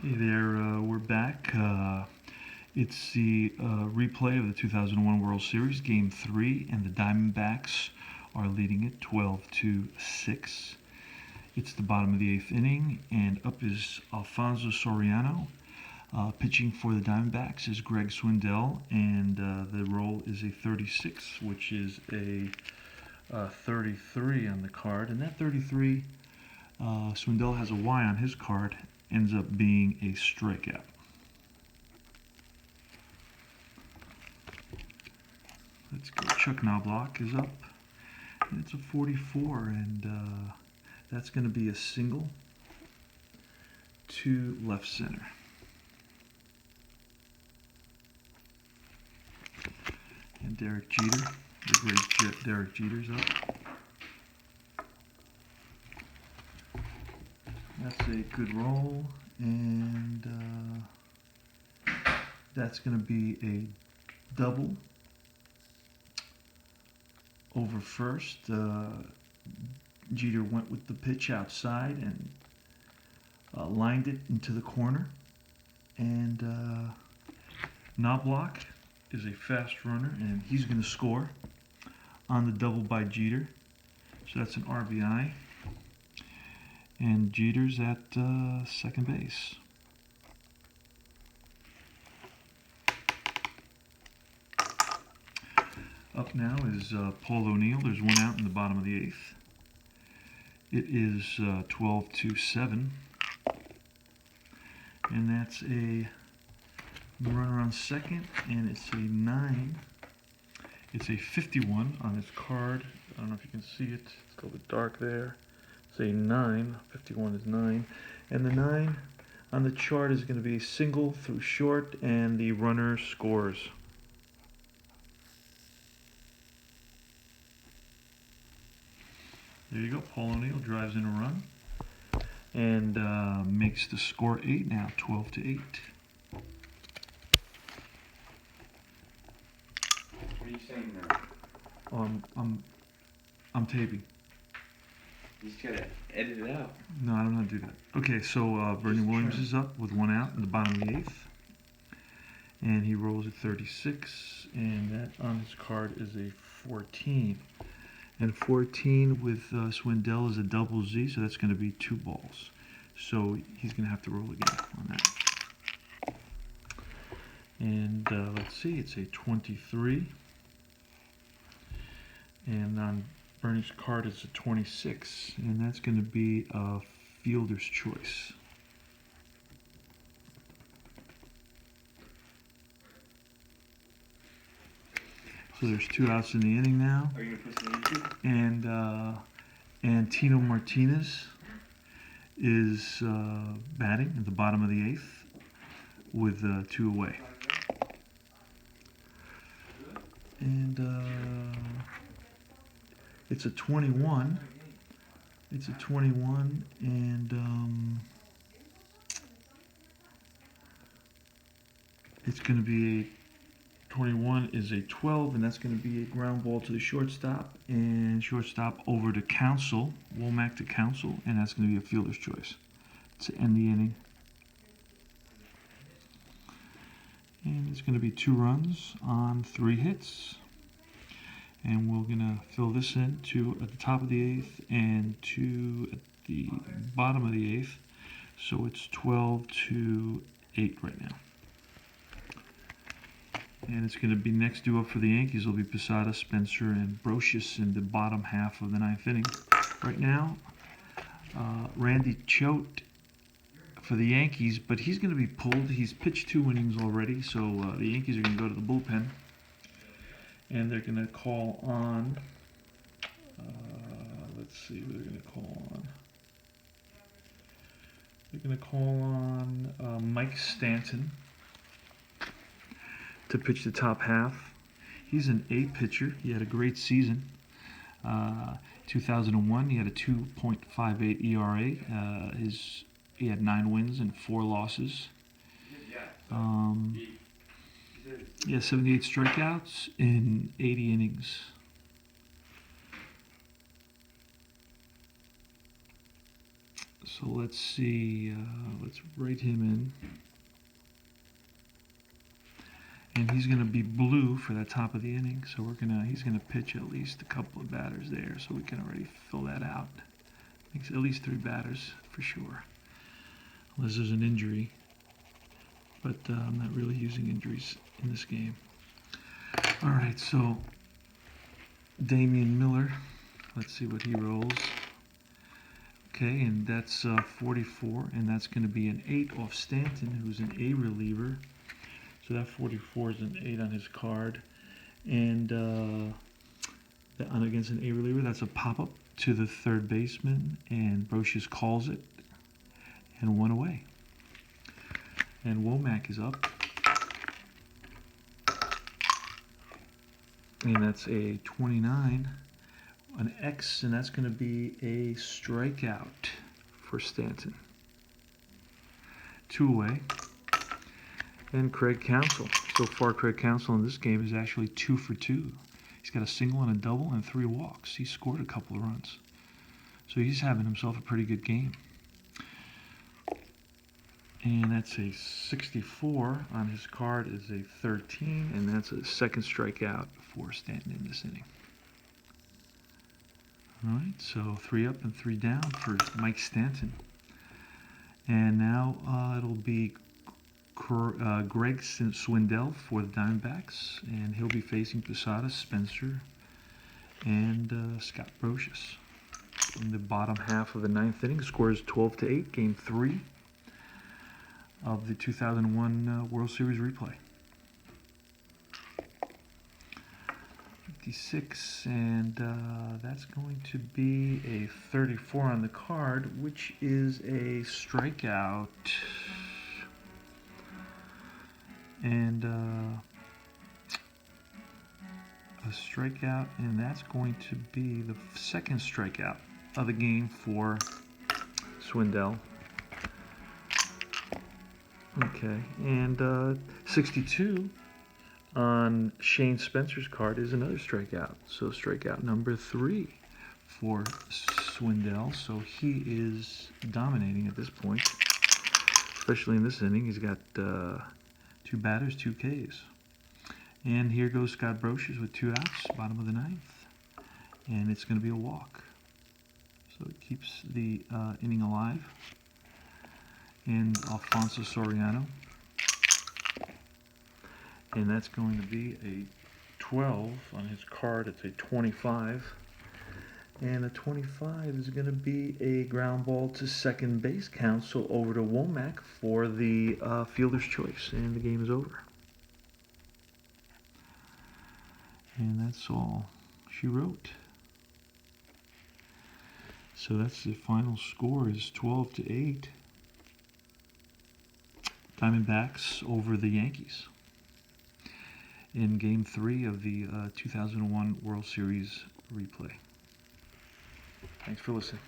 Hey there, we're back. It's the replay of the 2001 World Series, Game 3, and the Diamondbacks are leading it 12-6. It's the bottom of the 8th inning, and up is Alfonso Soriano. Pitching for the Diamondbacks is Greg Swindell, and the roll is a 36, which is a 33 on the card. And that 33, Swindell has a Y on his card, ends up being a strikeout. Let's go. Chuck Knobloch is up, and it's a 44, and that's going to be a single to left center. And Derek Jeter, the great Derek Jeter's up. That's a good roll, and that's going to be a double over first. Jeter went with the pitch outside and lined it into the corner. And Knobloch is a fast runner, and he's going to score on the double by Jeter. So that's an RBI. And Jeter's at second base. Up now is Paul O'Neill. There's one out in the bottom of the 8th. It is 12-7. And that's a runner on second, and it's a 9. It's a 51 on his card. I don't know if you can see it. It's a little bit dark there. It's a 9. 51 is 9. And the 9 on the chart is going to be a single through short, and the runner scores. There you go. Paul O'Neill drives in a run and makes the score 8 now, 12-8. What are you saying now? I'm taping. You just gotta edit it out. No, I don't know how to do that. Okay, so Bernie Williams is up with one out in the bottom of the 8th. And he rolls at 36, and that on his card is a 14. And 14 with Swindell is a double Z, so that's going to be 2 balls. So he's going to have to roll again on that. And let's see, it's a 23. And on Bernie's card is a 26, and that's going to be a fielder's choice. So there's 2 outs in the inning now. Are you gonna put some YouTube? And Tino Martinez is batting at the bottom of the 8th with 2 away. And it's a 21. It's a 21, and it's going to be a 21 is a 12, and that's going to be a ground ball to the shortstop, and shortstop over to Counsell, Womack to Counsell, and that's going to be a fielder's choice to end the inning. And it's going to be 2 runs on 3 hits. And we're going to fill this in 2 at the top of the 8th and 2 at the bottom of the 8th. So it's 12-8 right now. And it's going to be next due up for the Yankees. It'll be Posada, Spencer, and Brocious in the bottom half of the 9th inning. Right now, Randy Choate for the Yankees, but he's going to be pulled. He's pitched 2 innings already, so the Yankees are going to go to the bullpen. And they're going to call on, let's see who they're going to call on. They're going to call on Mike Stanton to pitch the top half. He's an A pitcher. He had a great season. 2001, he had a 2.58 ERA. He had 9 wins and 4 losses. He has 78 strikeouts in 80 innings. So let's see, let's write him in. And he's going to be blue for the top of the inning, so he's going to pitch at least a couple of batters there, so we can already fill that out. At least 3 batters for sure, unless there's an injury. But I'm not really using injuries in this game. All right, so Damian Miller, let's see what he rolls. Okay, and that's 44, and that's going to be an 8 off Stanton, who's an A reliever. So that 44 is an 8 on his card. And against an A reliever, that's a pop-up to the third baseman, and Brocious calls it, and 1 away. And Womack is up. And that's a 29, an X, and that's going to be a strikeout for Stanton. 2 away. And Craig Counsell. So far, Craig Counsell in this game is actually 2 for 2. He's got a single and a double and 3 walks. He scored a couple of runs. So he's having himself a pretty good game. And that's a 64 on his card is a 13, and that's a second strikeout for Stanton in this inning. All right, so 3 up and 3 down for Mike Stanton. And now it'll be Greg Swindell for the Diamondbacks, and he'll be facing Posada, Spencer, and Scott Brocious. In the bottom half of the 9th inning, the score is 12-8, Game 3 of the 2001 World Series replay. 56, and that's going to be a 34 on the card, which is a strikeout. And a strikeout, and that's going to be the second strikeout of the game for Swindell. Okay, and 62 on Shane Spencer's card is another strikeout. So strikeout number 3 for Swindell. So he is dominating at this point, especially in this inning. He's got 2 batters, 2 Ks. And here goes Scott Brocious with 2 outs, bottom of the 9th. And it's going to be a walk. So it keeps the inning alive. And Alfonso Soriano. And that's going to be a 12 on his card. It's a 25. And a 25 is going to be a ground ball to second base. Counsell over to Womack for the fielder's choice. And the game is over. And that's all she wrote. So that's the final score is 12-8. Diamondbacks over the Yankees in Game 3 of the 2001 World Series replay. Thanks for listening.